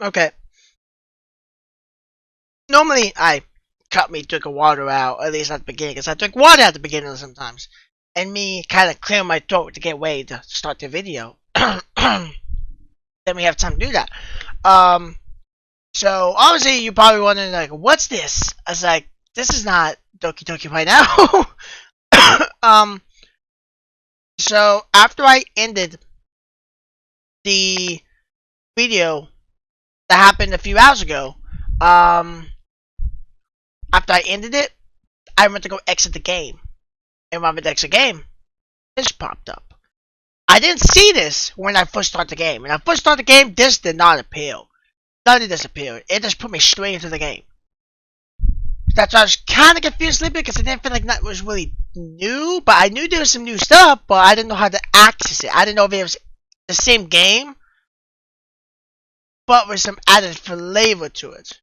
Okay. Normally, I cut me drink of water out, at least at the beginning, because I drink water at the beginning sometimes. And me kind of clear my throat to get ready to start the video. Then we have time to do that. So obviously you're probably wondering like, what's this? I was like, this is not Doki Doki right now. So after I ended the video that happened a few hours ago, after I ended it, I went to go exit the game. And when I went to exit the game, this popped up. I didn't see this when I first started the game. When I first started the game, this did not appear. None of this appeared. It just put me straight into the game. That's why I was kind of confused a little bit because I didn't feel like that was really new. But I knew there was some new stuff, but I didn't know how to access it. I didn't know if it was the same game, but with some added flavor to it.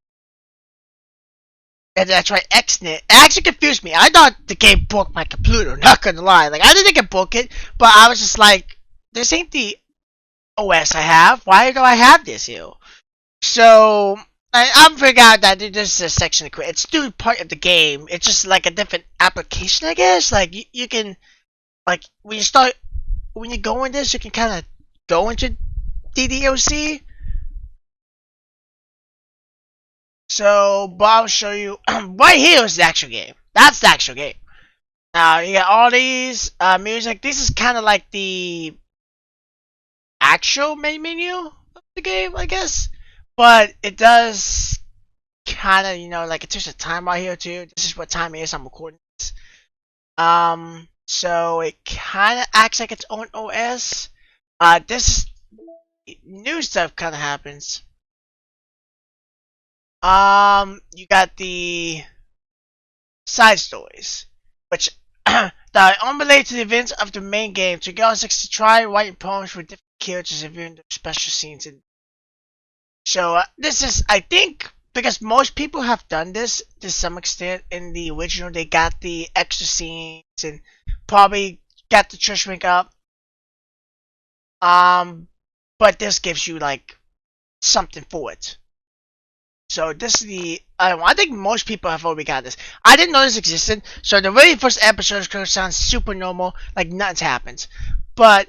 And then I tried exiting it. It actually confused me. I thought the game broke my computer, not gonna lie. Like, I didn't think it broke it, but I was just like, this ain't the OS I have. Why do I have this here? So, I'm figuring out that this is a section of create. It's still part of the game. It's just like a different application, I guess. Like, you can, like, when you go in this, you can kind of go into DDoC. So, but I'll show you. Right here is the actual game. That's the actual game. Now, you got all these music. This is kind of like the actual main menu of the game, I guess. But it does kind of, like it takes a time right here too. This is what time it is. I'm recording this. So it kind of acts like its own OS. This new stuff kind of happens. You got the side stories, which that are unrelated to the events of the main game. So you get to try writing poems with different characters and viewing the special scenes. So this is, I think, because most people have done this to some extent in the original. They got the extra scenes and probably got the church link up. But this gives you like something for it. So this is the I think most people have already got this. I didn't know this existed. So the very first episode is gonna sound super normal, like nothing's happened. But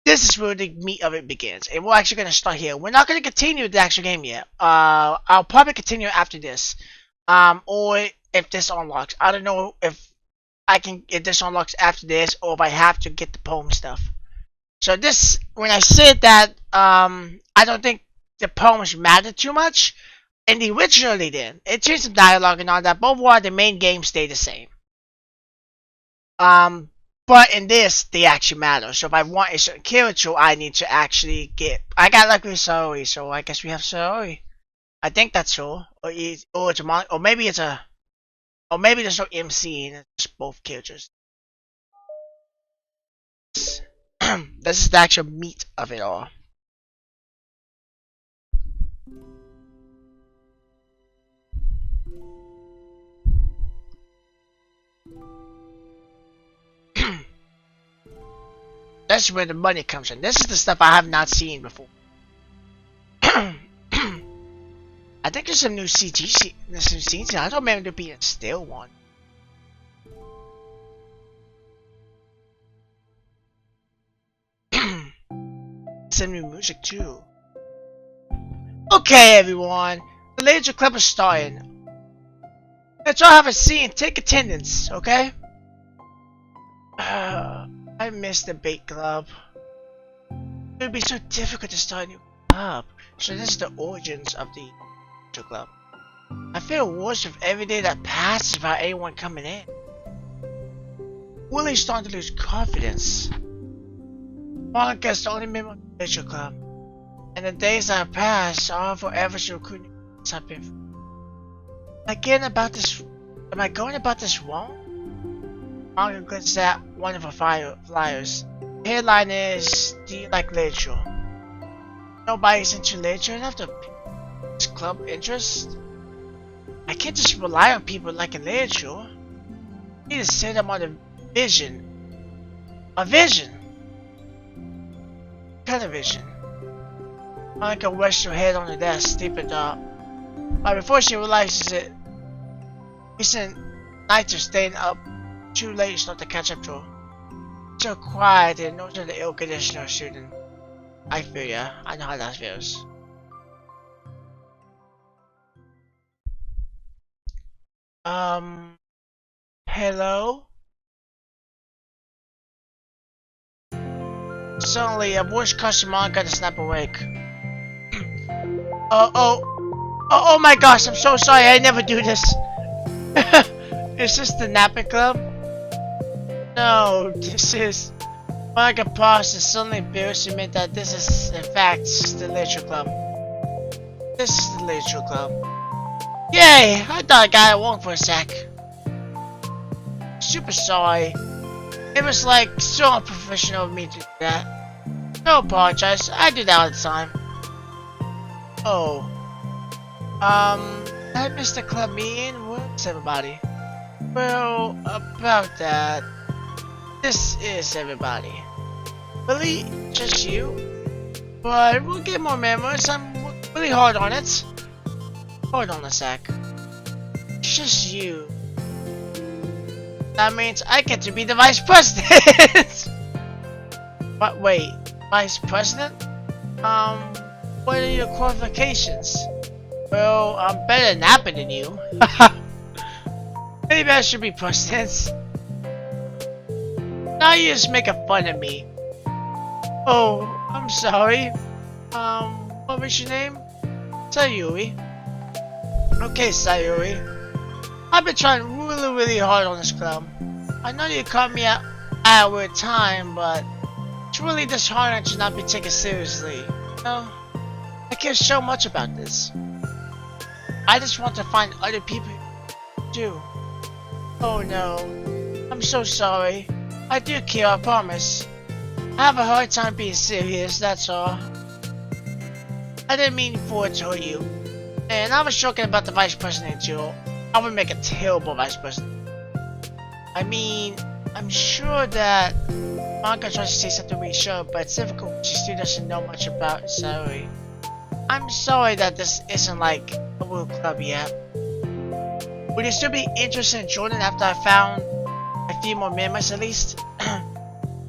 this is where the meat of it begins. And we're actually gonna start here. We're not gonna continue the actual game yet. I'll probably continue after this. Or if this unlocks. I don't know if this unlocks after this or if I have to get the poem stuff. So this, when I said that, I don't think the poems matter too much. In the original they did. It changed some dialogue and all that, but overall the main game stayed the same. But in this, they actually matter. So if I want a certain character, I need to actually get. I got lucky with Saori, so I guess we have Saori. I think that's all. Or it's a or maybe it's a, or maybe there's no MC and it's both characters. This is the actual meat of it all. That's where the money comes in. This is the stuff I have not seen before. I think there's some new CG. There's some scenes. I thought maybe there'd be a still one. Some new music too. Okay, everyone. The Laser Club is starting. Let's all have a seat and take attendance, okay? I miss the bait club. It would be so difficult to start a new club. So this is the origins of the club. I feel worse with every day that passes without anyone coming in. Willie's starting to lose confidence. Monica's the only member of the Nature Club. And the days that have passed are forever so couldn't something. Am I going about this wrong? Monica glances at one of her flyers. The headline is, "Do you like literature?" Nobody's into literature enough to pick this club interest. I can't just rely on people liking literature. I need to set them on a vision. A vision? What kind of vision? Monica rests her head on the desk, deep in thought. But before she realizes it, recent nights are staying up too late not to catch up to her. So quiet and no to the ill condition of shooting. I feel ya. I know how that feels. Hello? Suddenly, a voice causes Monica to snap awake. Oh my gosh, I'm so sorry, I never do this. Is this the napping club? No, this is... Monica paused and suddenly embarrassed to admit that this is, in fact, the literature club. This is the literature club. Yay! I thought I got it wrong for a sec. Super sorry. It was like so unprofessional of me to do that. No apologize, I do that all the time. Oh. I missed the club meeting? Where's everybody? Well, about that. This is everybody. Really? Just you? But we'll get more members. I'm really hard on it. Hold on a sec. It's just you. That means I get to be the vice president! But wait, vice president? What are your qualifications? Well, I'm better at napping than you. Maybe I should be president. Now you're just making fun of me. Oh, I'm sorry. What was your name? Sayuri. Okay, Sayuri. I've been trying really hard on this club. I know you caught me at a weird time, but it's really disheartening to not be taken seriously. You know, I care so much about this. I just want to find other people who do. Oh no, I'm so sorry. I do care, I promise. I have a hard time being serious, that's all. I didn't mean for it to hurt you. And I was joking about the vice president too. I would make a terrible vice president. I mean, I'm sure that Monica tries to say something reassuring, but it's difficult when she still doesn't know much about Sayuri. I'm sorry that this isn't like a real club yet. Would you still be interested in joining after I found a few more members at least?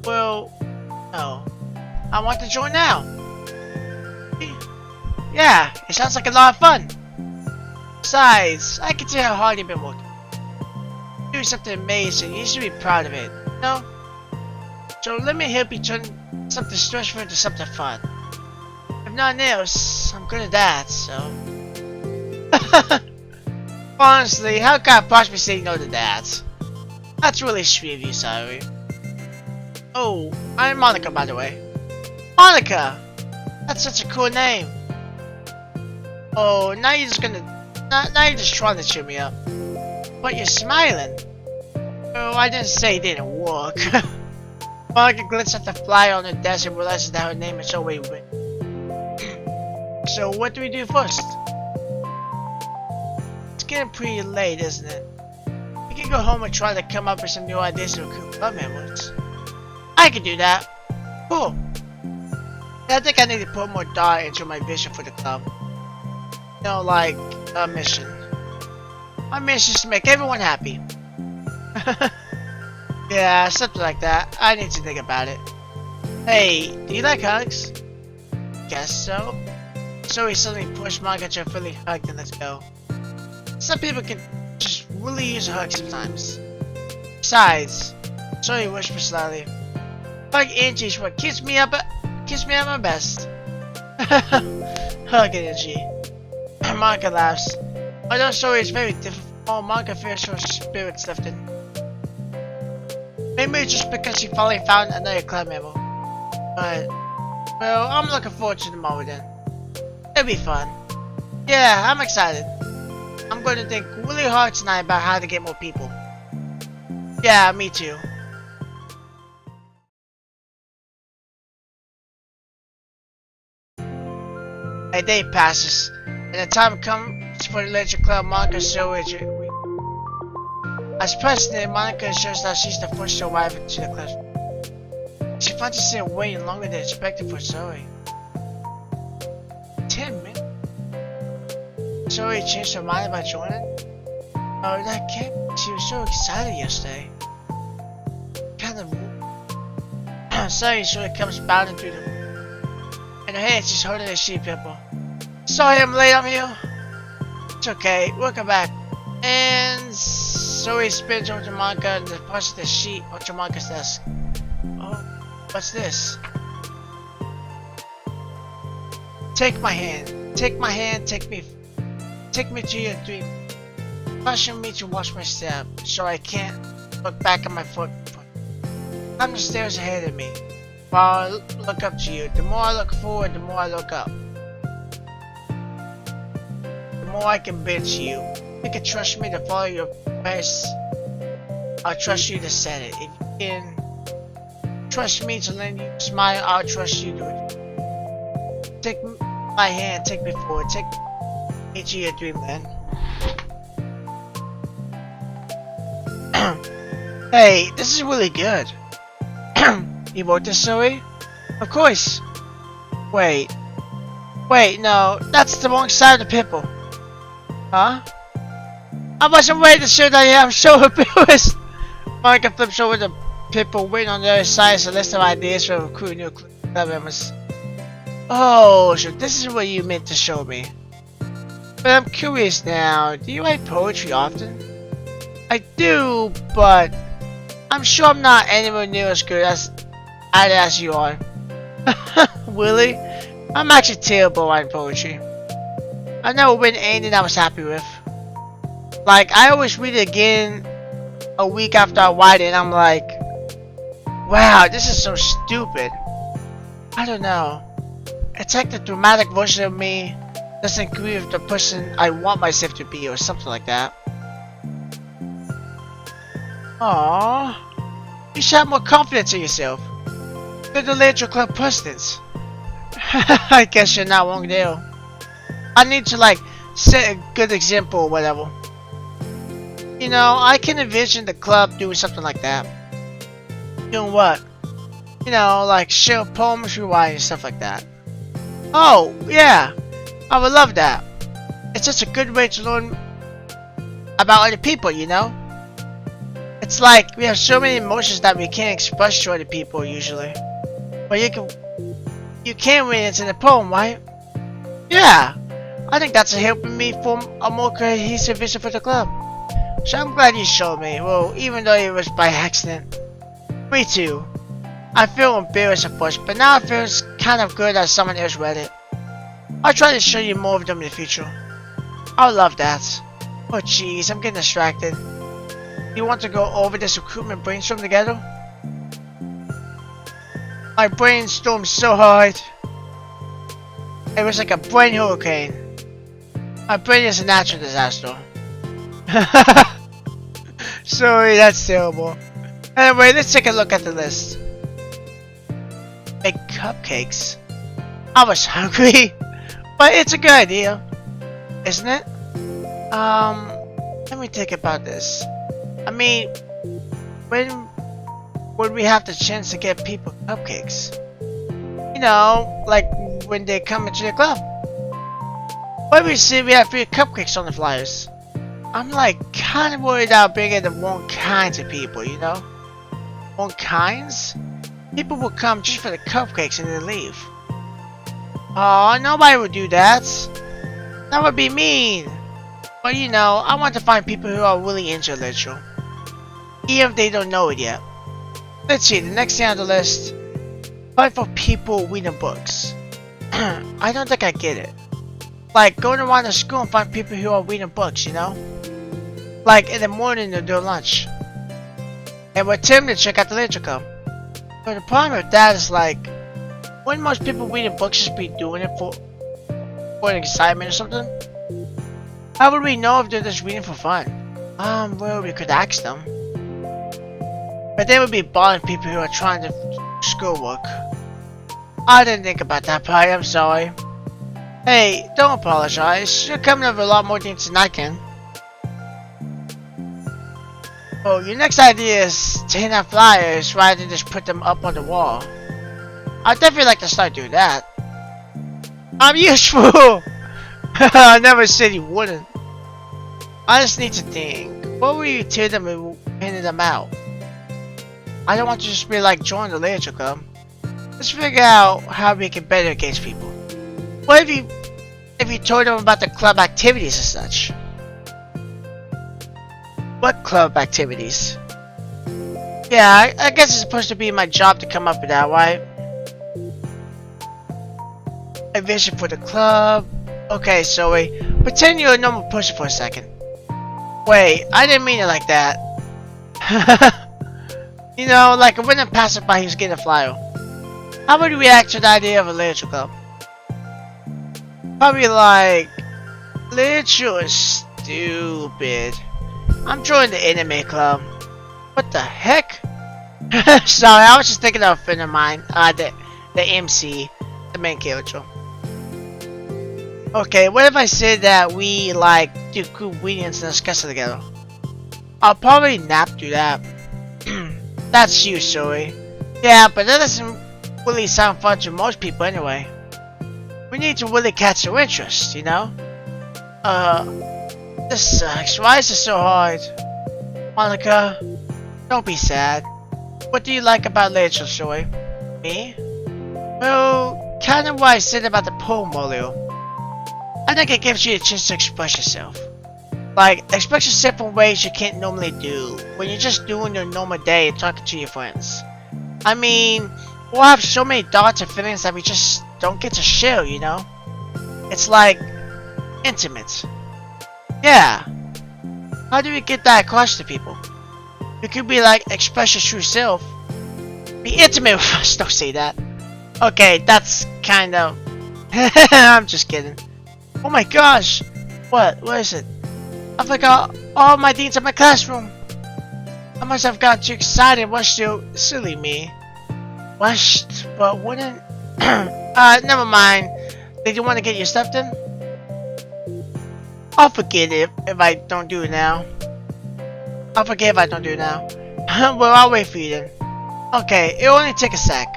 Well, no. I want to join now. Yeah, it sounds like a lot of fun. Besides, I can tell how hard you've been working. Doing something amazing, you should be proud of it, you know? So let me help you turn something stressful into something fun. If nothing else, I'm good at that, so... Honestly, how can I possibly say no to that? That's really sweet of you, Sayuri. Oh, I'm Monica, by the way. Monica! That's such a cool name. Oh, now you're just gonna... Now you're just trying to cheer me up. But you're smiling. Oh, I didn't say it didn't work. Monica glanced at the flyer on her desk and realizes that her name is already written. So what do we do first? It's getting pretty late, isn't it? We can go home and try to come up with some new ideas to recruit club members. I can do that. Cool. I think I need to put more thought into my vision for the club. You know, like a mission. My mission is to make everyone happy. Yeah, something like that. I need to think about it. Hey, do you like hugs? Guess so. So he suddenly pushed Monica to a fully hug and let's go. Some people can just really use a hug sometimes. Besides, so he whispered slightly. Hug energy is what keeps me up at my best. Hug energy. Monica laughs. Although story is very difficult, Monica feels her spirits lifted. Maybe it's just because she finally found another club member. But, well, I'm looking forward to tomorrow then. It'll be fun. Yeah, I'm excited. I'm going to think really hard tonight about how to get more people. Yeah, me too. A day passes, and the time comes for the literature club. Monica shows as president, Monica ensures that she's the first to arrive into the classroom. She finds herself waiting longer than expected for Zoe. 10 minutes. So he changed her mind about joining? Oh, that can't be. She was so excited yesterday. Kind of. Sorry, so it comes bounding through the room. In her hand, she's holding a sheet pimple. Sorry I'm late, I'm here. It's okay, welcome back. And so he spins over to Monica and deposits the sheet onto Monica's desk. Oh, what's this? Take my hand. Take my hand, take me to your dream. Caution me to watch my step, so I can't look back at my foot. Climb the stairs ahead of me, while I look up to you. The more I look forward, the more I look up. The more I can bend to you. You can trust me to follow your advice. I'll trust you to set it. If you can trust me to lend you a smile, I'll trust you to take my hand, take me forward, take me to your dreamland. Hey, this is really good. You wrote this, Zoe? Of course. Wait, no, that's the wrong side of the pimple. Huh? I wasn't ready to show that I'm so embarrassed. Monica flips over the pimple, waiting on the other side is a list of ideas for recruiting new club members. Oh, so this is what you meant to show me. But I'm curious now, do you write poetry often? I do, but I'm sure I'm not anywhere near as good as you are. Really? I'm actually terrible at writing poetry. I never written anything I was happy with. Like, I always read it again a week after I write it and I'm like, wow, this is so stupid. I don't know. It's like the dramatic version of me doesn't agree with the person I want myself to be or something like that. Aww. You should have more confidence in yourself. You're the literature club president. I guess you're not wrong there. I need to like set a good example or whatever. You know, I can envision the club doing something like that. Doing what? You know, like share poems, rewriting, and stuff like that. Oh, yeah. I would love that. It's just a good way to learn about other people, you know? It's like we have so many emotions that we can't express to other people usually. But you can read it in a poem, right? Yeah. I think that's helping me form a more cohesive vision for the club. So I'm glad you showed me, well, even though it was by accident. Me too. I feel embarrassed at first, but now it feels kind of good that someone else read it. I'll try to show you more of them in the future. I'll love that. Oh jeez, I'm getting distracted. You want to go over this recruitment brainstorm together? My brainstormed so hard. It was like a brain hurricane. My brain is a natural disaster. Sorry, that's terrible. Anyway, let's take a look at the list. Make cupcakes. I was hungry, but it's a good idea, isn't it? Let me think about this. I mean, when would we have the chance to get people cupcakes? You know, like when they come into the club. Why we see we have free cupcakes on the flyers? I'm like kind of worried about bringing the wrong kinds of people, you know? Wrong kinds? People will come just for the cupcakes and then leave. Oh, nobody would do that. That would be mean. But you know, I want to find people who are really into literature. Even if they don't know it yet. Let's see, the next thing on the list. Find for people reading books. I don't think I get it. Like, going around the school and find people who are reading books, you know? Like, in the morning or during lunch. And we're tempted to check out the literature club. But the problem with that is like, wouldn't most people reading books just be doing it for an excitement or something? How would we know if they're just reading for fun? Well, we could ask them. But they would be bothering people who are trying to do schoolwork. I didn't think about that part, I'm sorry. Hey, don't apologize. You're coming up with a lot more things than I can. Oh, your next idea is to hand out flyers rather than just put them up on the wall. I'd definitely like to start doing that. I'm useful! I never said you wouldn't. I just need to think. What were you tell them and handing them out? I don't want to just be like join the literature club. Let's figure out how we can better against people. What if you told them about the club activities and such? What club activities? Yeah, I guess it's supposed to be my job to come up with that, right? A vision for the club. Okay, so pretend you're a normal person for a second. Wait, I didn't mean it like that. You know, like a random passerby who's getting a flyer. How would you react to the idea of a literature club? Probably like, literature is stupid. I'm joining the anime club. What the heck? Sorry, I was just thinking of a friend of mine. The MC, the main character. Okay, what if I said that we like do group readings and discuss it together? I'll probably not do that. That's you, Zoe. Yeah, but that doesn't really sound fun to most people anyway. We need to really catch their interest, you know? This sucks. Why is it so hard? Monica, don't be sad. What do you like about literature, Zoe? Me? Well, kind of what I said about the poem earlier. I think it gives you a chance to express yourself. Like, express yourself in ways you can't normally do when you're just doing your normal day and talking to your friends. I mean, we'll have so many thoughts and feelings that we just don't get to share, you know? It's like, intimate. Yeah. How do we get that across to people? You could be like, express your true self. Be intimate with us, don't say that. Okay, that's kind of... I'm just kidding. Oh my gosh! What is it? I forgot all my deans in my classroom! I must have gotten too excited and watched you silly me. Watched, but wouldn't... never mind. Did you want to get your stuff done? I'll forget it if I don't do it now. I'll forget if I don't do it now. Well, I'll wait for you then. Okay, it'll only take a sec.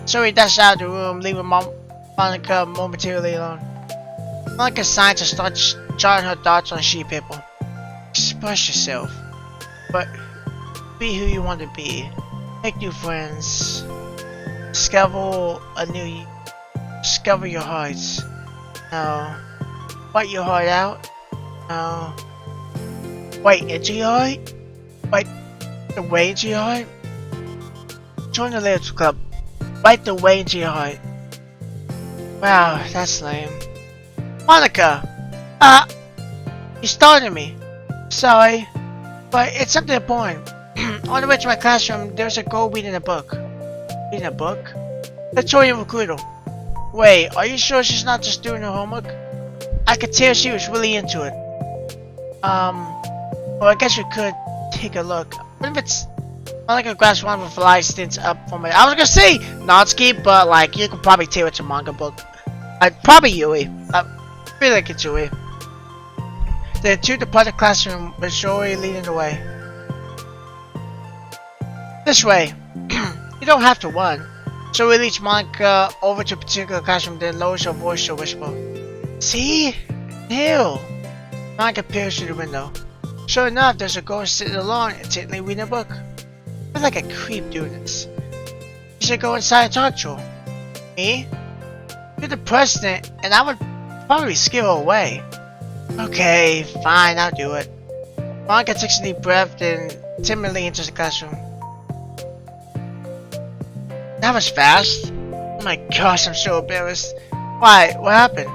So we dash out of the room, leaving Monica momentarily alone. Monica signed to start jotting her thoughts on sheet paper. Express yourself. But be who you want to be. Make new friends. Discover your hearts. No. Fight your heart out. No. Wait, into your heart? Wait, the way into your heart? Join the literature club. Right the way into your heart. Wow, that's lame. Monica! You started me. Sorry. But it's something important. On the way to my classroom, there's a girl reading a book. Reading a book? The Toy Recruiter. Wait, are you sure she's not just doing her homework? I could tell she was really into it. Well, I guess we could take a look. What if it's... Monica grabs one of the fly stints up from it. I was gonna say Natsuki, but like, you could probably tell it's a manga book. Probably Yui. I feel like it's Yui. The two depart the classroom with Zoe leading the way. This way. You don't have to run. Zoe leads Monica over to a particular classroom, then lowers her voice to whisper. See? Neil! Monica peers through the window. Sure enough, there's a girl sitting alone intently reading a book. I feel like a creep doing this. You should go inside and talk to her. Me? You're the president, and I would probably scare her away. Okay, fine, I'll do it. Monica takes a deep breath, then timidly enters the classroom. That was fast. Oh my gosh, I'm so embarrassed. Why? What happened?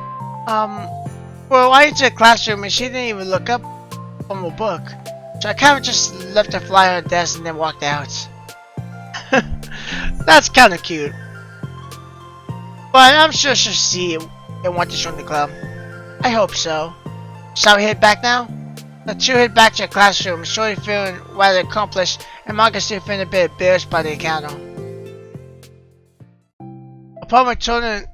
Well, I entered the classroom and she didn't even look up from her book. So I kind of just left her flyer on her desk and then walked out. That's kind of cute. But I'm sure she'll see it and want to join the club. I hope so. Shall we head back now? The two head back to the classroom, Shorty feeling rather accomplished and Monica still feeling a bit embarrassed by the encounter. Upon returning,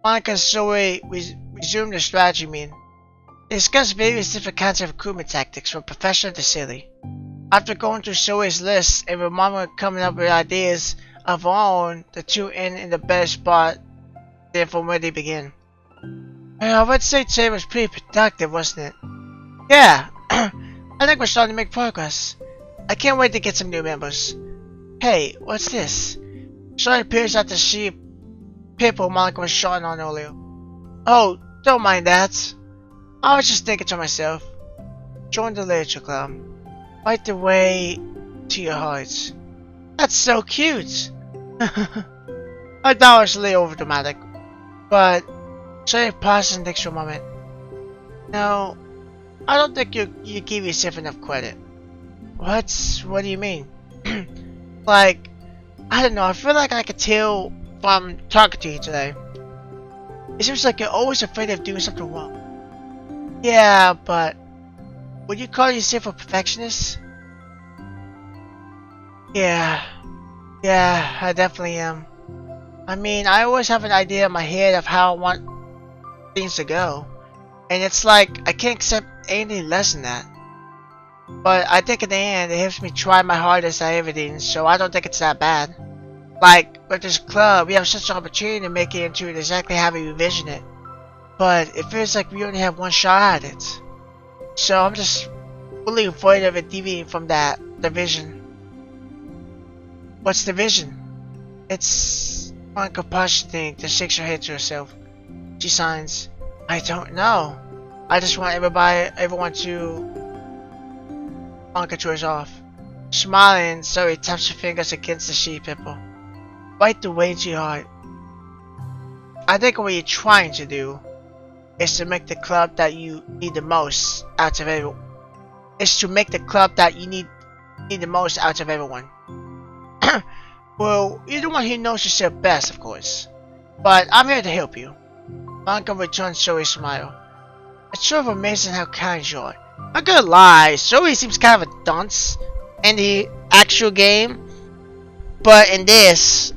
Monica and Zoe resumed their strategy meeting. They discussed various different kinds of recruitment tactics from professional to silly. After going through Zoe's list and with Monica coming up with ideas of her own, the two end in the better spot than from where they began. I would say today was pretty productive, wasn't it? Yeah, I think we're starting to make progress. I can't wait to get some new members. Hey, what's this? Shot appears at the sheep people Monica was shotting on earlier. Oh, don't mind that. I was just thinking to myself. Join the literature club. Fight the way to your heart. That's so cute. I thought it was a little over dramatic, but so paused an extra moment. No, I don't think you give yourself enough credit. What do you mean? Like, I don't know, I feel like I could tell from talking to you today. It seems like you're always afraid of doing something wrong. Yeah, but would you call yourself a perfectionist? Yeah, I definitely am. I mean, I always have an idea in my head of how I want things to go. And it's like, I can't accept anything less than that. But I think in the end, it helps me try my hardest at everything, so I don't think it's that bad. Like, with this club, we have such an opportunity to make it into exactly how we envision it. But it feels like we only have one shot at it. So I'm just really afraid of it deviating from that, the vision. What's the vision? It's one compassion thing that shakes her head to herself. She signs, I don't know. I just want everyone to Monica drawers off. Smiling, Zoe taps her fingers against the sheet pimple. Bite the way to your heart. I think what you're trying to do is to make the club that you need the most out of everyone. Is to make the club that you need the most out of everyone. Well, you're the one who knows yourself best, of course. But I'm here to help you. Monica returns Zoe's smile. It's sort of amazing how kind you are. Not gonna lie, Zoe seems kind of a dunce in the actual game. But in this,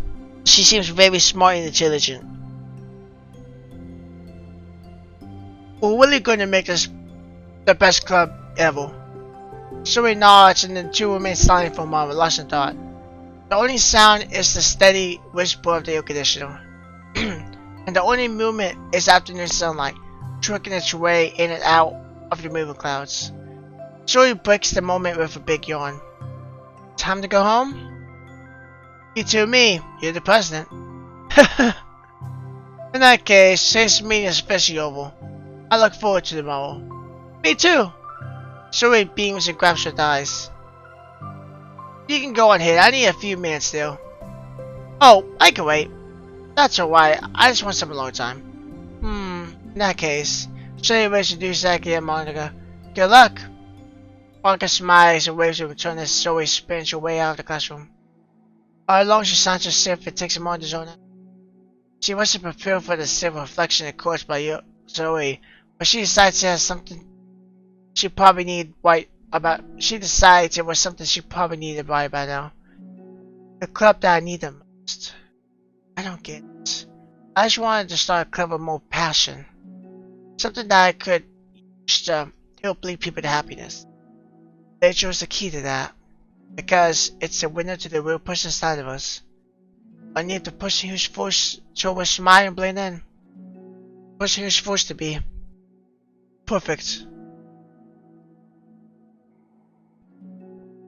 she seems very smart and intelligent. We're really going to make this the best club ever. Zoe nods and the two remain silent for a moment, lost in thought. The only sound is the steady whisper of the air conditioner. And the only movement is afternoon sunlight, trickling its way in and out of the moving clouds. Zoe breaks the moment with a big yawn. Time to go home? You tell me, you're the president. In that case, today's meeting is officially over. I look forward to tomorrow. Me too! Zoe beams and grabs her thighs. You can go on ahead, I need a few minutes still. Oh, I can wait. That's alright, I just want some alone time. In that case, Zoe waves to do exactly at Monica. Good luck! Monica smiles and waves in return as Zoe spins her way out of the classroom. All along she signs herself and takes a moment to zone out. She wasn't prepared for the civil reflection caused by Zoe, but she decides it has something she probably needed right about. She decides it was something she probably needed right by now. The club that I need the most. I don't get it. I just wanted to start a club with more passion. Something that I could use to help lead people to happiness. Nature is the key to that. Because it's a window to the real person inside of us. I need the person who's forced to always smile and blend in. The person who's forced to be perfect.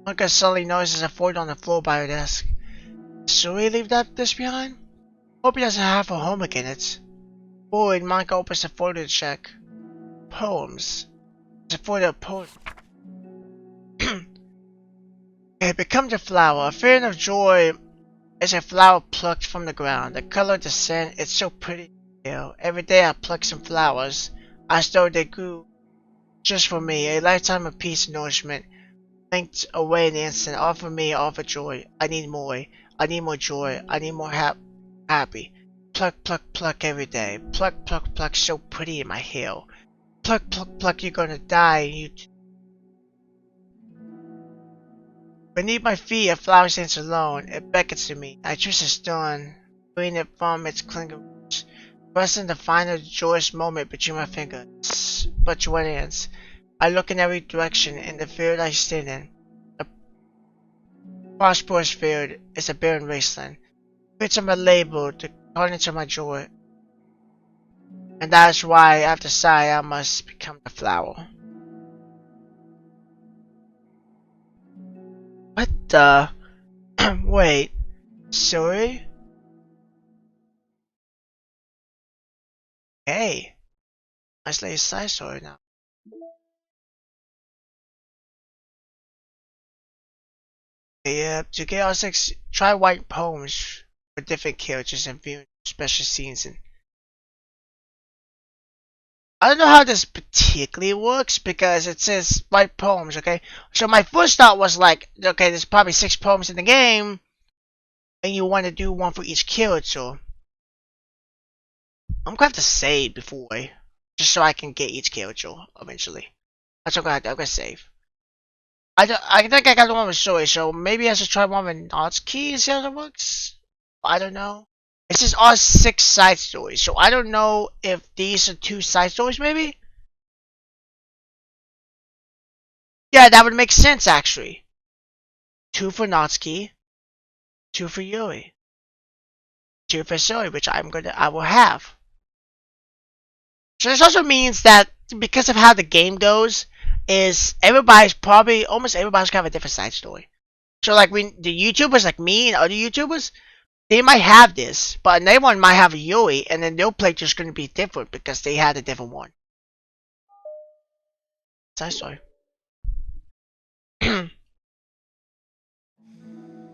Monica suddenly notices a folder on the floor by her desk. Should we leave this behind? Hope he doesn't have a homework in it. Bored, Monica opens the folder to check. Poems. It's a folder of poems. It becomes a flower. A feeling of joy is a flower plucked from the ground. The color of the scent, it's so pretty. Every day I pluck some flowers, as though they grew just for me. A lifetime of peace and nourishment, linked away in an instant. All for me, all for joy. I need more. I need more joy. I need more happy. Pluck, pluck, pluck every day. Pluck, pluck, pluck, so pretty in my hair. Pluck, pluck, pluck, you're gonna die. You. Beneath my feet, a flower stands alone. It beckons to me. I twist a stone, freeing it from its clinging roots, pressing the final joyous moment between my fingers. But what ends? I look in every direction in the field I stand in. A prosperous field is a barren wasteland. Bits of my label, the continents of my joy. And that's why I've decided I must become the flower. What the? Wait, sorry? Hey, nice little side story now. Yeah, to get all 6, try white poems for different characters and viewing special scenes. And I don't know how this particularly works because it says write poems, okay? So my first thought was like, okay, there's probably 6 poems in the game, and you want to do one for each character. I'm going to have to save before, just so I can get each character eventually. That's what I'm going to do. I'm going to save. I think I got the one with Soy, so maybe I should try one with Natsuki and see how that works. I don't know. It says all 6 side stories, so I don't know if these are 2 side stories, maybe? Yeah, that would make sense, actually. 2 for Natsuki, 2 for Yuri, 2 for Soy, which I will have. So this also means that because of how the game goes, is almost everybody's gonna have a different side story. So like when the YouTubers like me and other YouTubers, they might have this, but another one might have a Yui, and then their playthrough's gonna be different because they had a different one. Side story.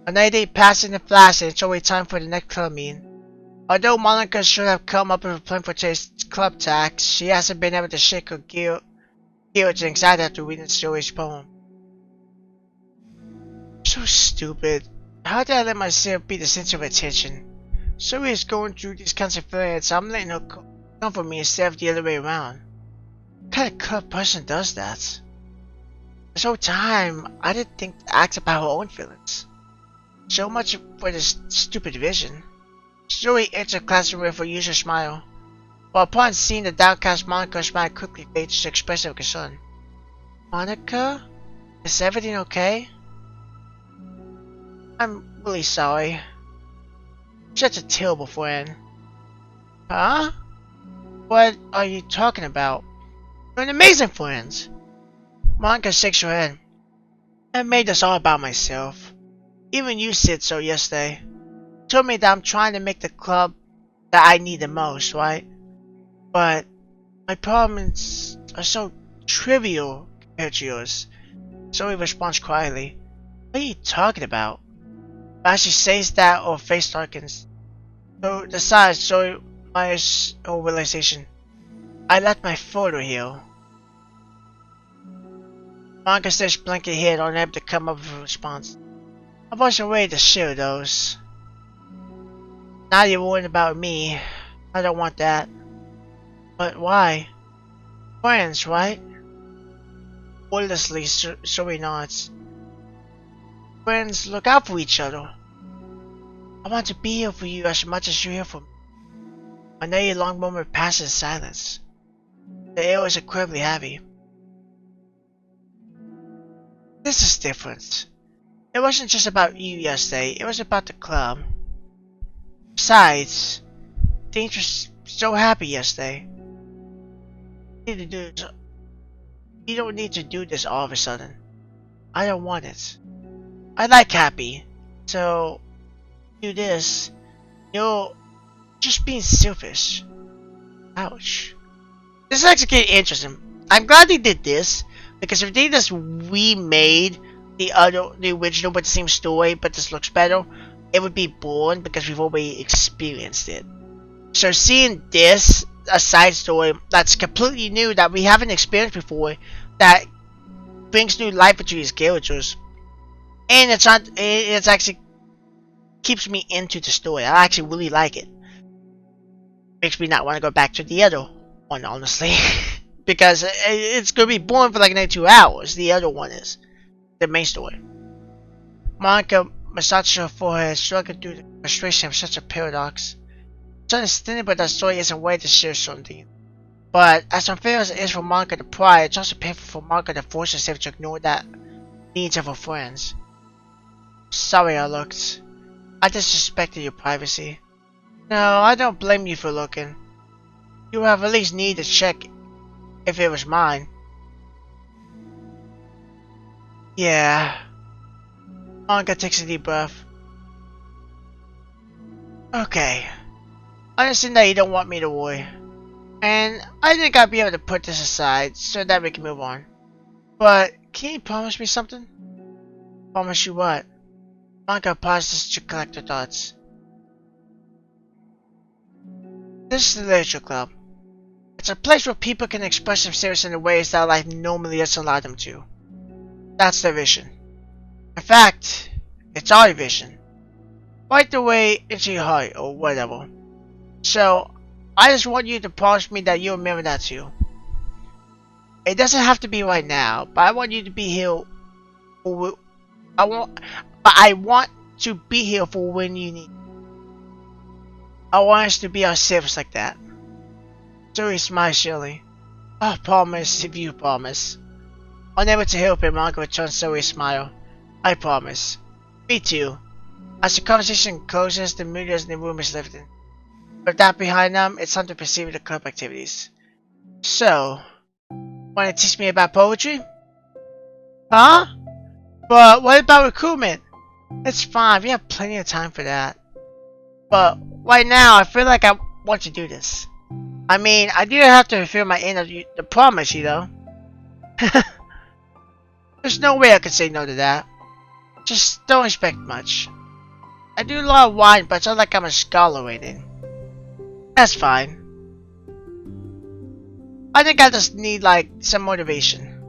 Another day passed in the flash, and it's already time for the next club meeting. Although Monica should have come up with a plan for today's club tax, she hasn't been able to shake her guilt and anxiety after reading Zoe's poem. So stupid. How did I let myself be the center of attention? Zoe is going through these kinds of feelings, so I'm letting her come for me instead of the other way around. What kind of club person does that? This whole time, I didn't think to act about her own feelings. So much for this stupid vision. Zoe entered the classroom with her usual smile, but upon seeing the downcast Monica, smile quickly faded to expressive concern. Monica? Is everything okay? I'm really sorry. Such a terrible friend. Huh? What are you talking about? You're an amazing friend. Monica shakes her head. I made this all about myself. Even you said so yesterday. You told me that I'm trying to make the club that I need the most, right? But my problems are so trivial compared to yours. Zoe responds quietly. What are you talking about? As she says that, her face darkens. So decides Zoe minus her realization. I left my photo here. Monica stares blankly ahead, unable to come up with a response. I wasn't ready to share those. Now you're worried about me. I don't want that. But why? Friends, right? Wordlessly, Zoe nods. Friends look out for each other. I want to be here for you as much as you're here for me. Another long moment passes in silence. The air is incredibly heavy. This is different. It wasn't just about you yesterday, it was about the club. Besides, things were so happy yesterday. You don't need to do this all of a sudden. I don't want it. I like happy, so do this. You're just being selfish. Ouch. This is actually getting interesting. I'm glad they did this because if they just remade the original but the same story, but this looks better, it would be boring because we've already experienced it. So seeing this, a side story that's completely new that we haven't experienced before, that brings new life into these characters, and it's actually keeps me into the story. I actually really like it. Makes me not want to go back to the other one, honestly, because it's gonna be boring for like another 2 hours. The other one is the main story. Monica massaged her forehead, struggling through the frustration of such a paradox. It's understandable that story isn't ready to share something. But as unfair as it is for Monica to pry, it's also painful for Monica to force herself to ignore that needs of her friends. Sorry I looked. I disrespected your privacy. No, I don't blame you for looking. You have at least need to check if it was mine. Yeah. Anka takes a deep breath. Okay. I understand that you don't want me to worry. And I think I'll be able to put this aside so that we can move on. But can you promise me something? Promise you what? Anka pauses to collect her thoughts. This is the Literature Club. It's a place where people can express themselves in the ways that life normally doesn't allow them to. That's their vision. In fact, it's our vision. Right the way into your heart or whatever. So, I just want you to promise me that you'll remember that too. It doesn't have to be right now, but I want you to be here. I want to be here for when you need. I want us to be ourselves like that. Zoe smiles surely. I promise if you promise. Unable to help it, Margaret returns Zoe's smile. I promise. Me too. As the conversation closes, the mood in the room is lifting. With that behind them, it's time to proceed with the club activities. So, want to teach me about poetry? Huh? But what about recruitment? It's fine, we have plenty of time for that. But right now, I feel like I want to do this. I mean, I do have to fulfill my end of the promise, you know. There's no way I could say no to that. Just don't expect much. I do a lot of wine, but it's not like I'm a scholar or anything. That's fine. I think I just need like some motivation.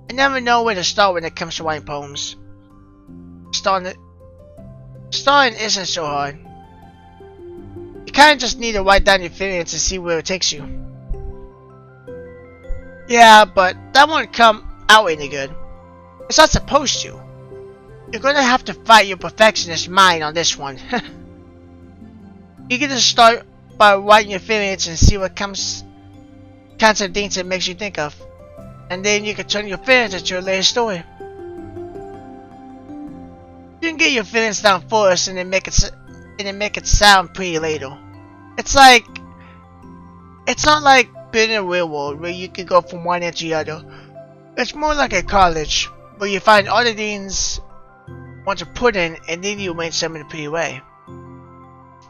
I never know where to start when it comes to writing poems. Starting isn't so hard. You kinda just need to write down your feelings and see where it takes you. Yeah, but that won't come out any good. It's not supposed to. You're gonna have to fight your perfectionist mind on this one. You can just start by writing your feelings and see what kinds of things it makes you think of. And then you can turn your feelings into a later story. You can get your feelings down first and then make it sound pretty later. It's not like being in a real world where you can go from one end to the other. It's more like a college where you find other things you want to put in and then you arrange them in a pretty way.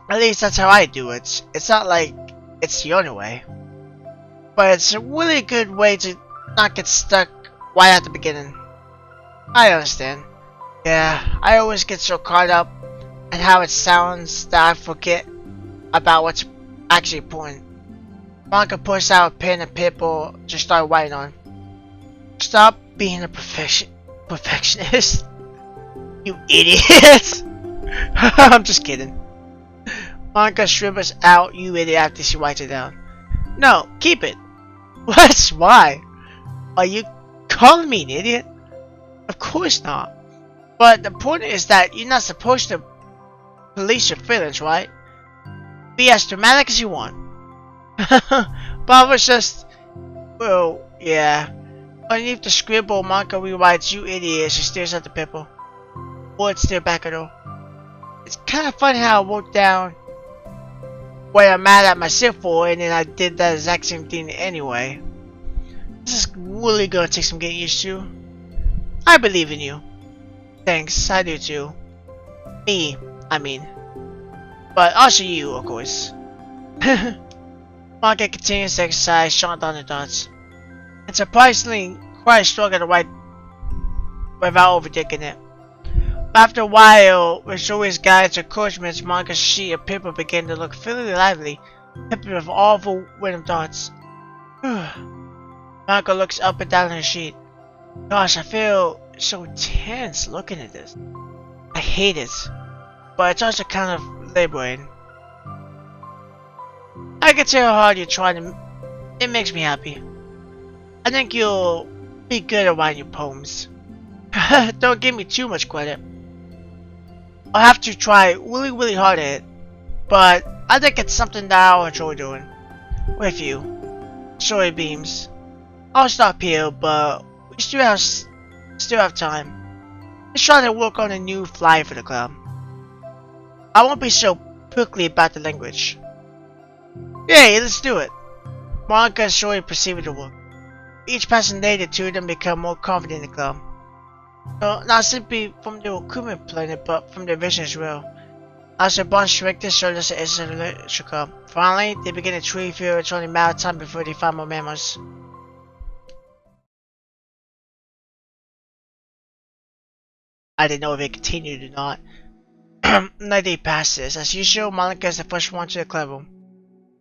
At least that's how I do it. It's not like it's the only way. But it's a really good way to not get stuck right at the beginning. I understand. Yeah, I always get so caught up in how it sounds that I forget about what's actually important. Monica pulls out a pen and paper to start writing on. Stop being a perfectionist. You idiot! I'm just kidding. Monica shrivels out, you idiot, after she writes it down. No, keep it. What? Why? Are you calling me an idiot? Of course not. But the point is that you're not supposed to police your feelings, right? Be as dramatic as you want. Bob was just... Well, yeah. Underneath the scribble, Monica rewrites you idiot as she stares at the paper. Words still back at her. It's kind of funny how I wrote down what I'm mad at myself for, and then I did that exact same thing anyway. This is really gonna take some getting used to. I believe in you. Thanks, I do too. Me, I mean. But also you, of course. Monica continues to exercise, shot down her thoughts. And surprisingly, quite strong to write without overthinking it. After a while, with Zoe's guidance and encouragements, Monica's sheet of paper began to look fairly lively, peppered with awful random thoughts. Monica looks up and down her sheet. Gosh, I feel so tense looking at this. I hate it, but it's also kind of liberating. I can tell how hard you're trying to. It makes me happy. I think you'll be good at writing your poems. Don't give me too much credit. I'll have to try really hard at it, but I think it's something that I'll enjoy doing. With you. Sorry, Beams. I'll stop here, but we still have time. Let's try to work on a new flyer for the club. I won't be so prickly about the language. Yay, let's do it. Monica and Shorty proceeded to work. Each passing day, the two of them become more confident in the club. So, not simply from their recruitment planet, but from their vision as well. As their bond strengthened, so does the essence of the relationship. Finally, they begin to truly feel it's only a matter of time before they find more members. I didn't know if it continued or not. Night day passes. As usual, Monica is the first one to the club room.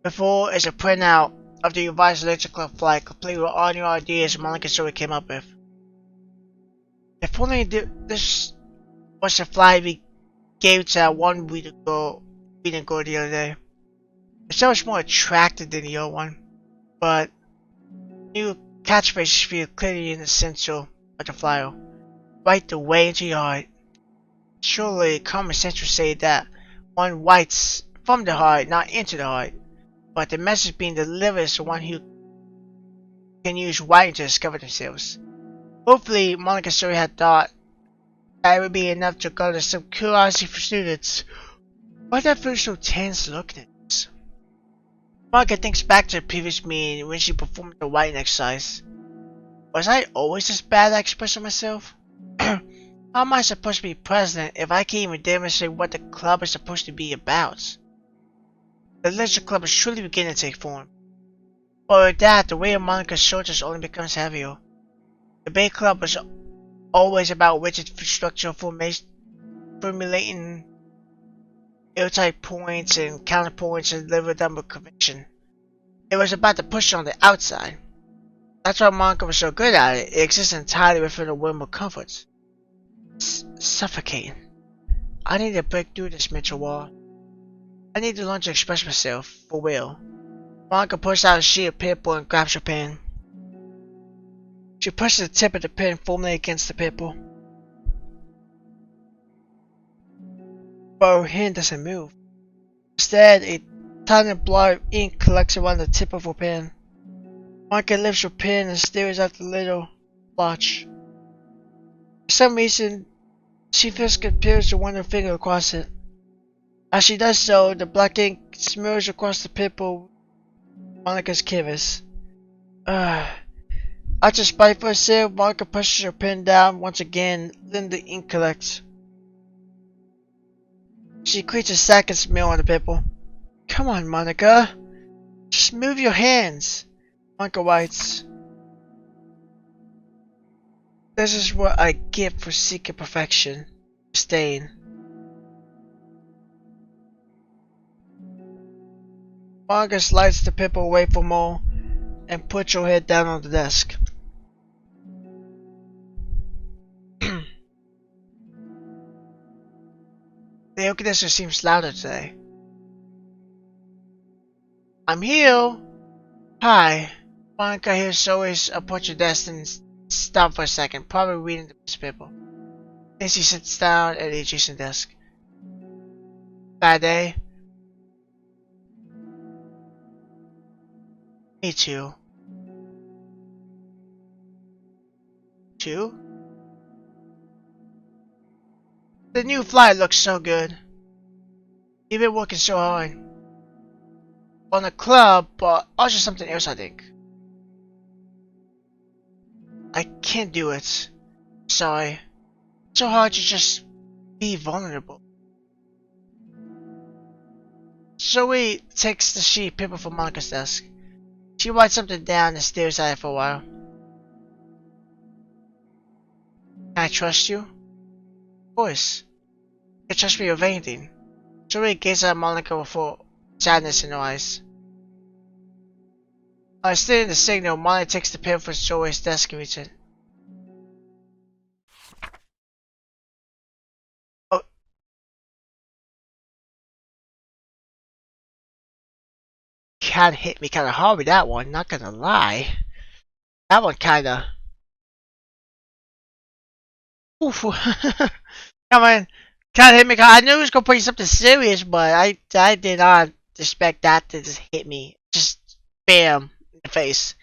Before is a printout of the revised Literature Club flight, complete with all new ideas Monica Story came up with. If only this was the flight we gave to that one we didn't go the other day. It's so much more attractive than the old one, but new catchphrases feel clearly in the center of the flyer. Right the way into your heart. Surely common sense would say that one writes from the heart, not into the heart. But the message being delivered is the one who can use writing to discover themselves. Hopefully, Monica Story had thought that it would be enough to garner some curiosity for students. Why that feel so tense looking at this? Monica thinks back to the previous meeting when she performed the writing exercise. Was I always this bad at expressing myself? How am I supposed to be president if I can't even demonstrate what the club is supposed to be about? The Literature Club is truly beginning to take form. But with that, the weight of Monica's shoulders only becomes heavier. The Bay Club was always about rigid structural formulating airtight points and counterpoints and deliver them with conviction. It was about the push on the outside. That's why Monica was so good at it. It exists entirely within the realm of comforts. Suffocating. I need to break through this mental wall. I need to learn to express myself, for real. Monica pulls out a sheet of paper and grabs her pen. She pushes the tip of the pen firmly against the paper. But her hand doesn't move. Instead, a tiny blob of ink collects around the tip of her pen. Monica lifts her pen and stares at the little blotch. For some reason, she feels compelled to run her finger across it. As she does so, the black ink smears across the paper Monica's canvas. After spiteful herself, Monica pushes her pen down once again, then the ink collects. She creates a second smear on the paper. Come on, Monica. Just move your hands. Monica writes. This is what I get for seeking perfection. Disdain. Monica slides the paper away from her and puts her head down on the desk. The air conditioner seems louder today. I'm here. Hi. Monica hears Zoe's approach her desk and stops for a second, probably reading the newspaper. Then she sits down at the adjacent desk. Bad day? Me too. Two? The new flight looks so good. You've been working so hard. On the club, but also something else I think. I can't do it. Sorry. It's so hard to just be vulnerable. Zoe takes the sheet of paper from Monica's desk. She writes something down and stares at it for a while. Can I trust you? Of course. You can trust me with anything. Zoe gazes at Monica with sadness in her eyes. Still in the signal, Monica takes the pen from Zoe's desk and reads it. Oh. Cat hit me kinda hard with that one, not gonna lie. That one kinda. Oof. Come on. Cat hit me. I knew it was gonna be something serious, but I did not expect that to just hit me. Just bam in the face.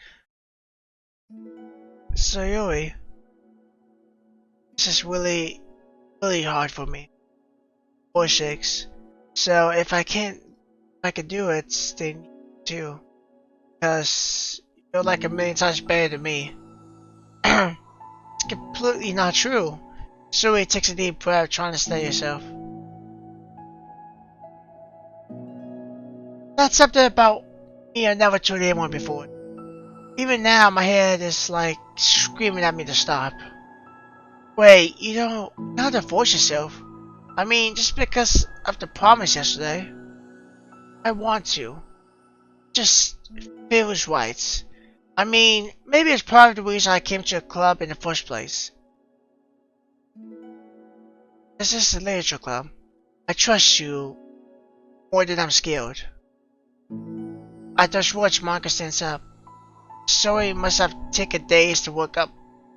Sayori, this is really hard for me. 4-6. So if I can do it, then you too. because you're like a million times better than me. It's completely not true. Suri takes a deep breath, trying to steady herself. That's something about me I never told anyone before. Even now, my head is like screaming at me to stop. Wait, you don't have to force yourself. I mean, just because of the promise yesterday. I want to. Just feels right. I mean, maybe it's part of the reason I came to a club in the first place. This is the literature club. I trust you more than I'm scared. I just watched Monica stands up. Zoe must have taken days to work up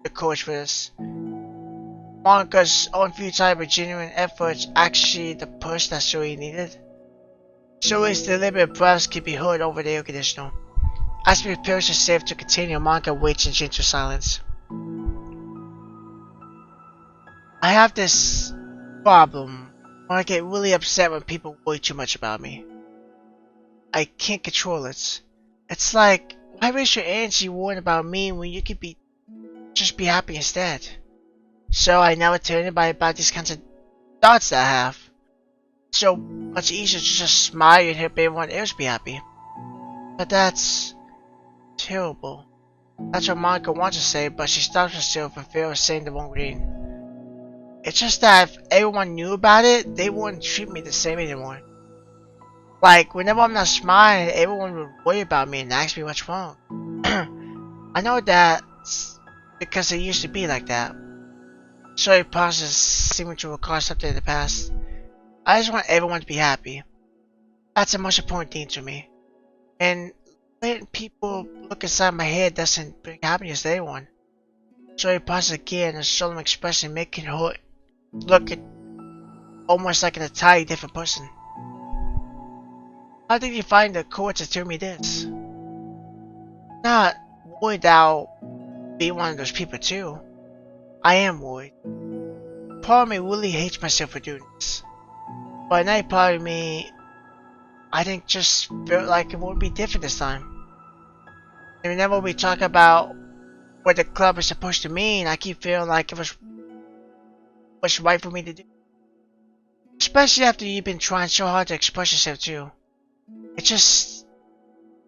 the courage for this. Monica's own futile but genuine efforts actually the push that Zoe needed. Zoe's deliberate breaths could be heard over the air conditioner. As she prepares herself to continue, Monica waits in gentle silence. I have this problem where I get really upset when people worry too much about me. I can't control it. It's like, why waste your energy worrying about me when you could just be happy instead? So I never tell anybody about these kinds of thoughts that I have. It's so much easier to just smile and help everyone else be happy. But that's terrible. That's what Monica wants to say, but she stops herself and fears saying the wrong thing. It's just that if everyone knew about it, they wouldn't treat me the same anymore. Like, whenever I'm not smiling, everyone would worry about me and ask me what's wrong. I know that's because it used to be like that. So it pauses, seeming to recall something in the past. I just want everyone to be happy. That's the most important thing to me. And letting people look inside my head doesn't bring happiness to anyone. So it pauses again, a solemn expression making her look at almost like an entirely different person. How did you find the courage to tell me this? Not worried I'll be one of those people too. I am worried. Part of me really hates myself for doing this. But another part of me, I think, just felt like it won't be different this time. And whenever we talk about what the club is supposed to mean, I keep feeling like it was what's right for me to do. Especially after you've been trying so hard to express yourself too. It just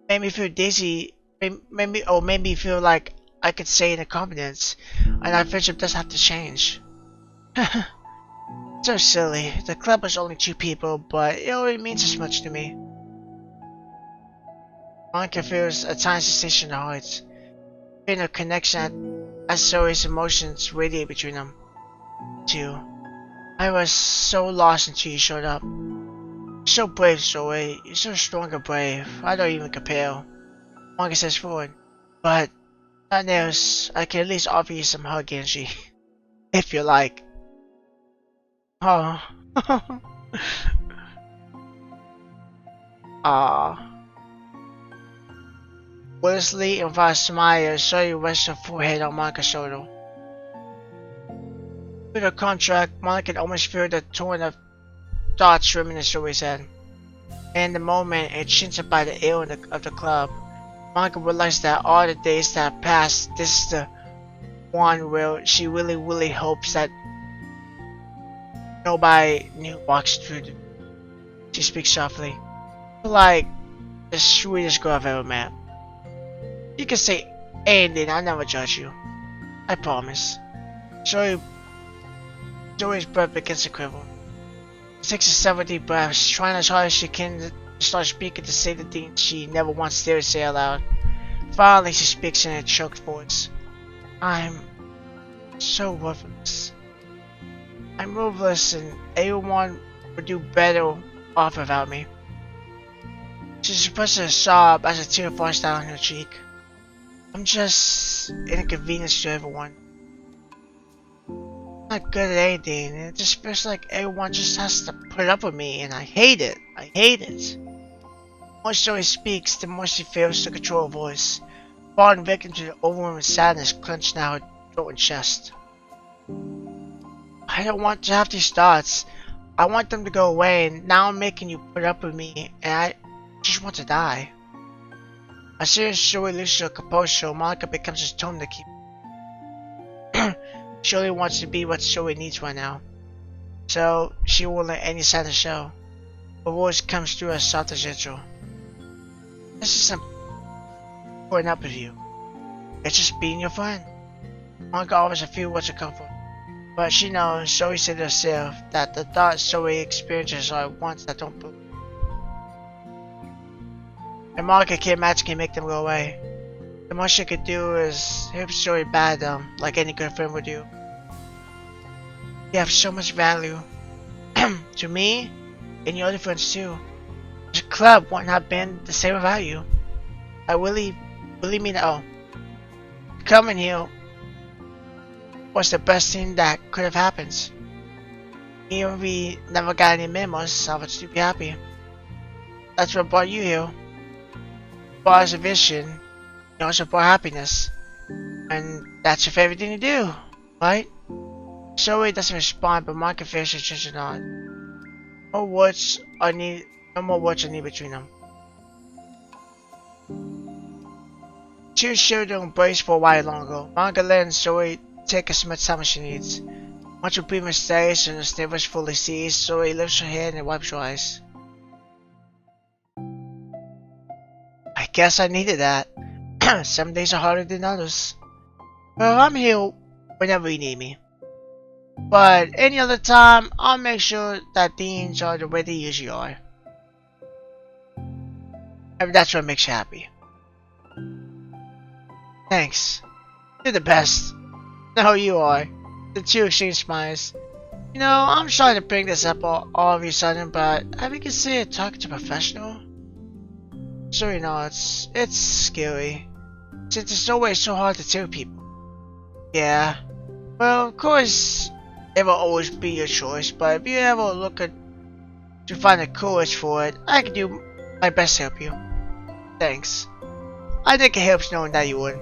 made me feel dizzy, made me feel like I could say it in confidence, and our friendship does have to change. So silly. The club was only 2 people, but it already means as much to me. Monica feels a tiny sensation in her heart, feeling a connection as Zoe's emotions radiate between them two. I was so lost until you showed up. So brave, Zoe. You're so strong and brave. I don't even compare. Monica says forward. But nothing else. I can at least offer you some hug energy. If you like. Oh. Wordlessly and without a smile, Zoe rests her forehead on Monica's shoulder. Through the contract, Monica can almost feel the torrent of thoughts swimming in Zoe's head. And in the moment it shins up by the air of the club, Monica realizes that all the days that have passed, this is the one where she really hopes that nobody new walks through the... She speaks softly. You're like the sweetest girl I've ever met. You can say anything, I'll never judge you. I promise. Zoe's breath begins to quiver. She takes a 7 deep breaths, trying as hard as she can to start speaking to say the things she never wants to say out loud. Finally, she speaks in a choked voice. I'm so worthless. I'm ruthless and everyone would do better off without me. She suppresses a sob as a tear falls down her cheek. I'm just an inconvenience to everyone. I'm not good at anything, and it just feels like everyone just has to put up with me, and I hate it. I hate it. The more Zoe speaks, the more she fails to control her voice, falling victim to the overwhelming sadness clenched now her throat and chest. I don't want to have these thoughts. I want them to go away, and now I'm making you put up with me, and I just want to die. As soon as Shoei loses her composure, Monica becomes his tone to keep. Shoei wants to be what Shoei needs right now, so she won't let any sadness show. Her voice comes through as soft as gentle. This isn't putting up with you. It's just being your friend. Monica offers a few words of comfort, but she knows, Shoei said to herself, that the thoughts Shoei experiences are ones that don't believe. And Monica can't magically make them go away. The most she could do is help Shoei bad them, like any good friend would do. You have so much value to me and your other friends too. The club wouldn't have been the same without you. I really mean it all. Coming here was the best thing that could have happened. Even if we never got any memos, I would still be happy. That's what brought you here. Brought us a vision, you also brought happiness. And that's your favorite thing to do, right? Zoe doesn't respond, but Monica feels her attention on. No more words are needed between them. Two shared their embrace for a while longer. Monica letting Zoe take as much time as she needs. Once her breathing stays and the sniffles fully cease, Zoe lifts her head and wipes her eyes. I guess I needed that. Some days are harder than others. Well, I'm here whenever you need me. But any other time, I'll make sure that things are the way they usually are. And that's what makes you happy. Thanks. You're the best. No, you are. The two exchange smiles. You know, I'm sorry to bring this up all of a sudden, but have you considered talking to a professional? Sure, you know, it's scary. Since it's always so hard to tell people. Yeah. Well, of course, it will always be your choice, but if you ever look to find the courage for it, I can do my best to help you. Thanks. I think it helps knowing that you would.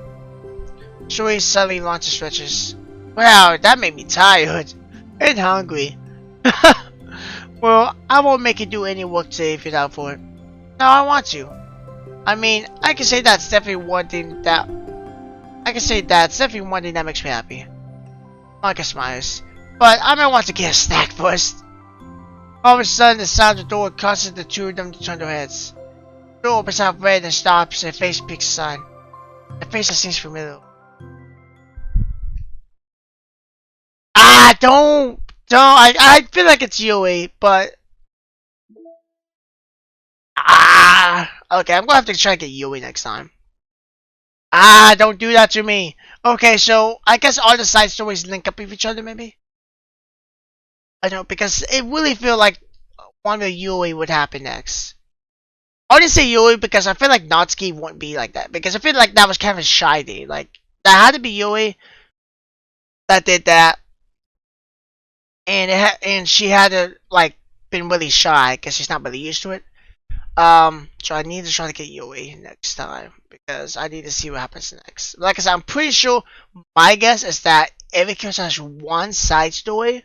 Zoe suddenly launches stretches. Wow, that made me tired. And hungry. Well, I won't make you do any work today if you're down for it. No, I want to. I mean, I can say that's definitely one thing that makes me happy. Monica smiles. But I might want to get a snack first. All of a sudden, the sound of the door causes the two of them to turn their heads. The door opens up red and stops, and a face peeks aside. The face that seems familiar. Don't. I feel like it's Yui, but okay, I'm gonna have to try to get Yui next time. Don't do that to me. Okay, so I guess all the side stories link up with each other, maybe. I don't, because it really feel like one of Yui would happen next. I didn't say Yui because I feel like Natsuki wouldn't be like that, because I feel like that was kind of shy day. Like that had to be Yui that did that. And she had to like been really shy because she's not really used to it. So I need to try to get Yui next time because I need to see what happens next. Like I said, I'm pretty sure my guess is that every character has one side story,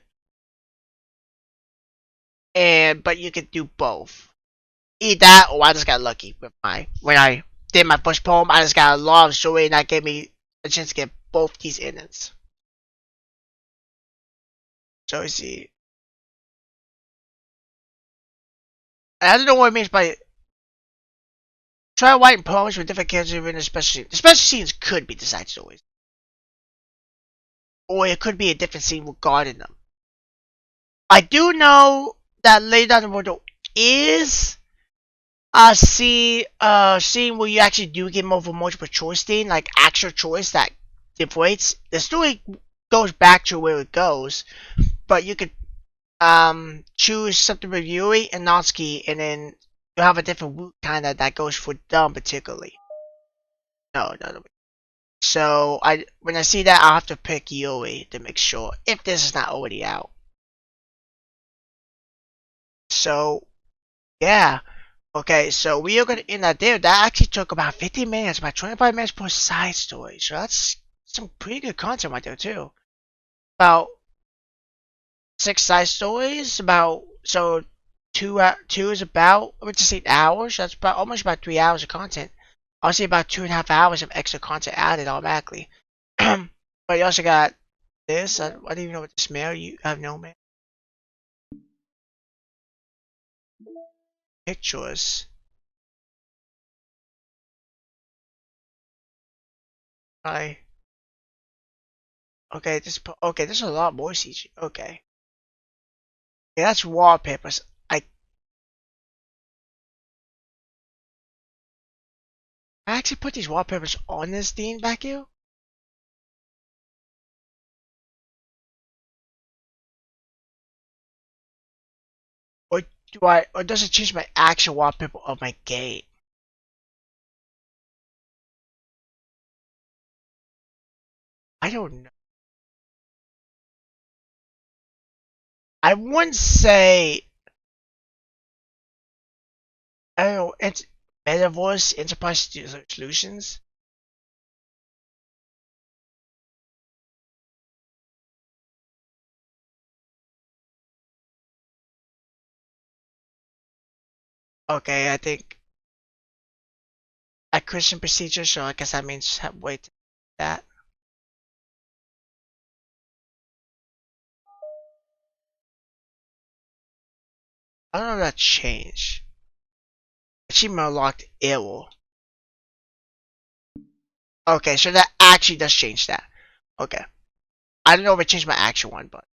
but you can do both. Either that or I just got lucky with when I did my first poem. I just got a lot of story and that gave me a chance to get both these endings. So let's see. I don't know what it means by try writing poems with different characters within the special scene. The special scenes could be the side stories. Or it could be a different scene regarding them. I do know that later down the road is a scene where you actually do get more of a multiple choice thing, like actual choice that differentiates. The story goes back to where it goes, but you could choose something with Yui and Natsuki, and then you have a different route kind of that goes for them particularly. No. So when I see that, I'll have to pick Yui to make sure if this is not already out. So yeah, okay. So we are gonna end that there. That actually took about 50 minutes, about 25 minutes per side story. So that's some pretty good content right there too. About 6 side stories. So two is about, let's just say hours. That's almost about 3 hours of content. I'll see about 2.5 hours of extra content added automatically. But you also got this. I don't even know what this mail. You have no mail. Pictures. I okay. Okay. There's a lot more CG. Okay. Yeah, that's wallpapers. I actually put these wallpapers on this thing back here. Or or does it change my actual wallpaper of my game? I don't know. I wouldn't say, I don't know, it's Metaverse Enterprise Solutions. Okay, I think a Christian procedure, so I guess that means wait that. I don't know if that changed. Achievement locked error. Okay, so that actually does change that. Okay. I don't know if it changed my actual one, but.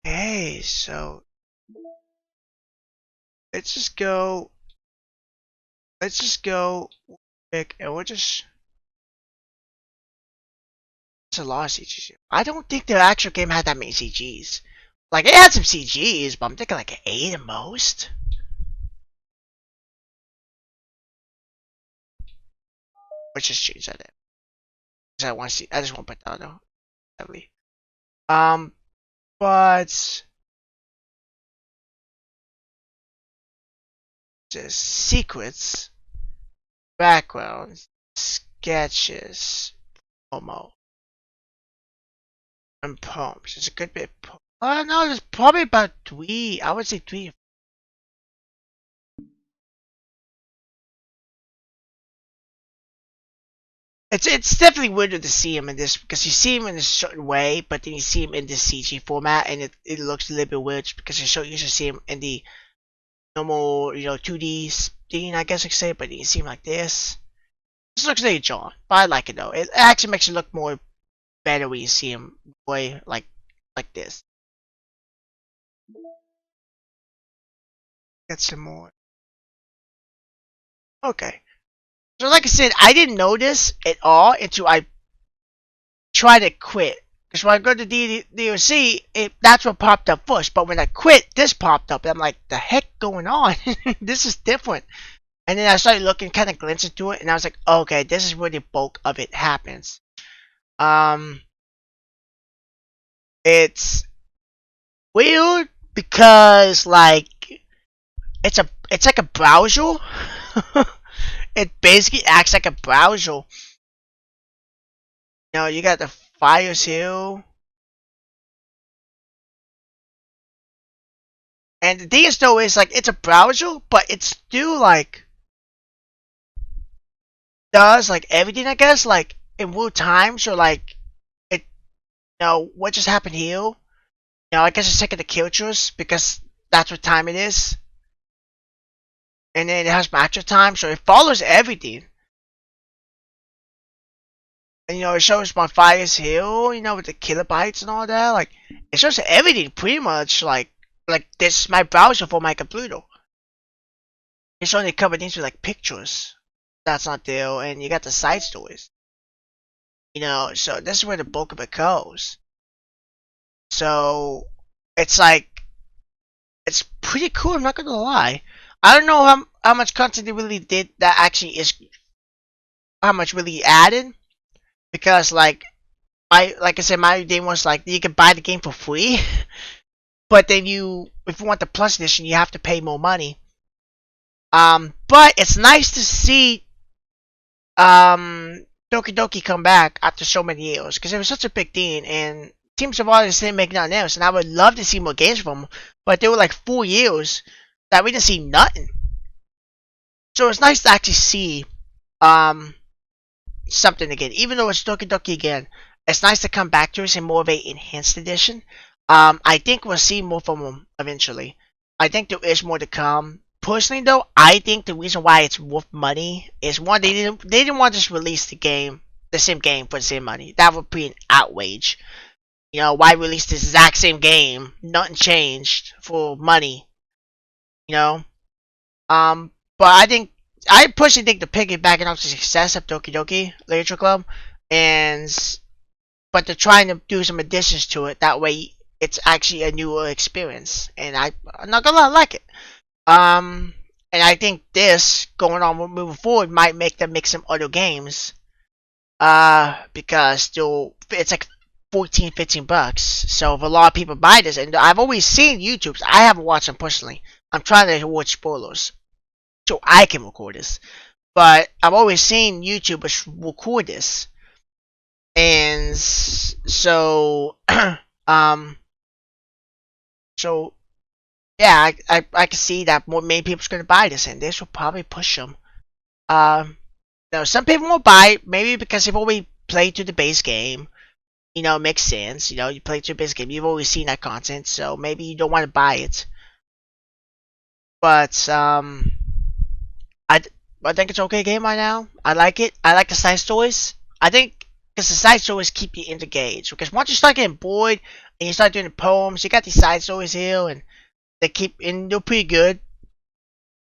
Hey, so let's just go. Let's just go quick and we'll just. It's a lot of CGs. I don't think the actual game had that many CGs. Like, it had some CGs, but I'm thinking like 8 at most. Let's just change that in. Because I want to see. I just want to put that on heavily. But. Just secrets, backgrounds, sketches, promo, and poems. It's a good bit. No, there's probably about 3. I would say 3. It's definitely weirder to see him in this because you see him in a certain way, but then you see him in this CG format, and it looks a little bit weird because you're so used to see him in the normal 2D thing, I guess I could say, but you see him like this. This looks like a John, but I like it though. It actually makes it look more better when you see him way like this. Get some more. Okay. So like I said, I didn't notice at all until I tried to quit. Because when I go to DLC, that's what popped up first. But when I quit, this popped up. And I'm like, the heck going on? This is different. And then I started looking, kind of glancing through it, and I was like, okay, this is where the bulk of it happens. It's weird because like it's like a browser. It basically acts like a browser. You got the files here. And the thing is though is like it's a browser, but it's still like does like everything I guess, like in real time, so like it what just happened here? I guess it's taking the characters because that's what time it is. And then it has my actual time, so it follows everything. And it shows my files here, with the kilobytes and all that. Like it shows everything pretty much. Like this is my browser for my computer. It's only covered into like pictures. That's not there, and you got the side stories. So this is where the bulk of it goes. So it's like it's pretty cool. I'm not gonna lie. I don't know how much content they really did that actually is how much really added, because like I said, my game was like you can buy the game for free, but then if you want the plus edition you have to pay more money. But it's nice to see Doki Doki come back after so many years because it was such a big thing, and Teams of Artists didn't make nothing else, and I would love to see more games from them, but they were like 4 years that we didn't see nothing. So it's nice to actually see um something again, even though it's Doki Doki again. It's nice to come back to it in more of a enhanced edition. I think we'll see more from them eventually. I think there is more to come. Personally, though, I think the reason why it's worth money is one, they didn't want to just release the same game for the same money. That would be an outrage. You know, why release the exact same game, nothing changed for money? You know, but I personally think they're piggybacking off the success of Doki Doki Literature Club, and but they're trying to do some additions to it. That way, it's actually a newer experience, and I'm not gonna lie, I like it. Um, and I think this going on moving forward might make them make some other games. Because still it's like 14, $15. So if a lot of people buy this, and I've always seen YouTube's, I haven't watched them personally. I'm trying to avoid spoilers so I can record this. But I've always seen YouTubers record this, and so so yeah, I can see that many people's gonna buy this, and this will probably push them. Now some people won't buy it, maybe because they've already played through the base game. You know, it makes sense. You know, you play through the base game, you've always seen that content, so maybe you don't want to buy it. But I I think it's an okay game right now. I like it. I like the side stories. I think because the side stories keep you engaged. Because once you start getting bored and you start doing the poems, you got these side stories here, and they're pretty good.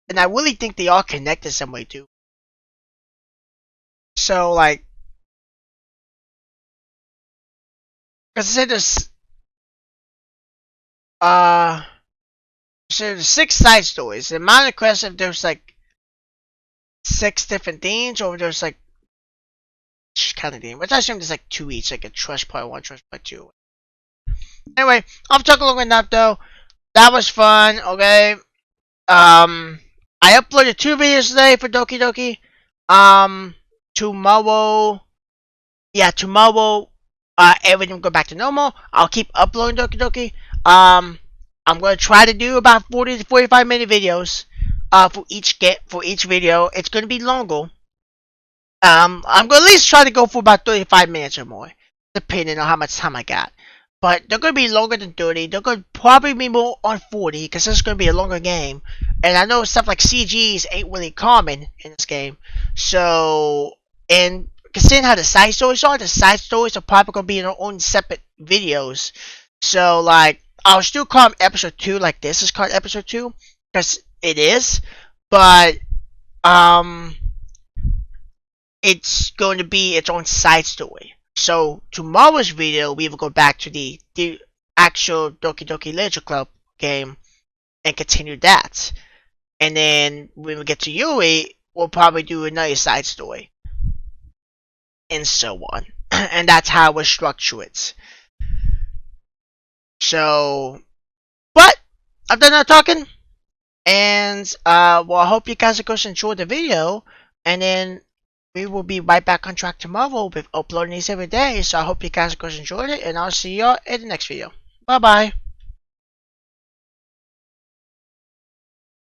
And I really think they all connected some way too. So like, because I said uh, there's 6 side stories. The amount of questions, there's like 6 different themes, or there's like kind of theme, which I assume there's like 2 each, like a trust part 1, trust part 2. Anyway, I've talked long enough though. That was fun. Okay. I uploaded 2 videos today for Doki Doki. Tomorrow, yeah, tomorrow, everything will go back to normal. I'll keep uploading Doki Doki. I'm gonna try to do about 40 to 45 minute videos. For each video, it's gonna be longer. I'm gonna at least try to go for about 35 minutes or more, depending on how much time I got. But they're gonna be longer than 30. They're gonna probably be more on 40 because this is gonna be a longer game. And I know stuff like CGs ain't really common in this game. So, and considering how the side stories are probably gonna be in their own separate videos. So, like, I'll still call them episode 2, like this is called episode 2, because it is. But, it's going to be its own side story. So tomorrow's video, we will go back to the actual Doki Doki Literature Club game and continue that. And then when we get to Yui, we'll probably do another side story. And so on. And that's how we'll structure it. So, but I'm done now talking. And, well, I hope you guys are going to enjoy the video. And then we will be right back on track tomorrow with uploading these every day. So I hope you guys enjoyed it, and I'll see y'all in the next video. Bye bye.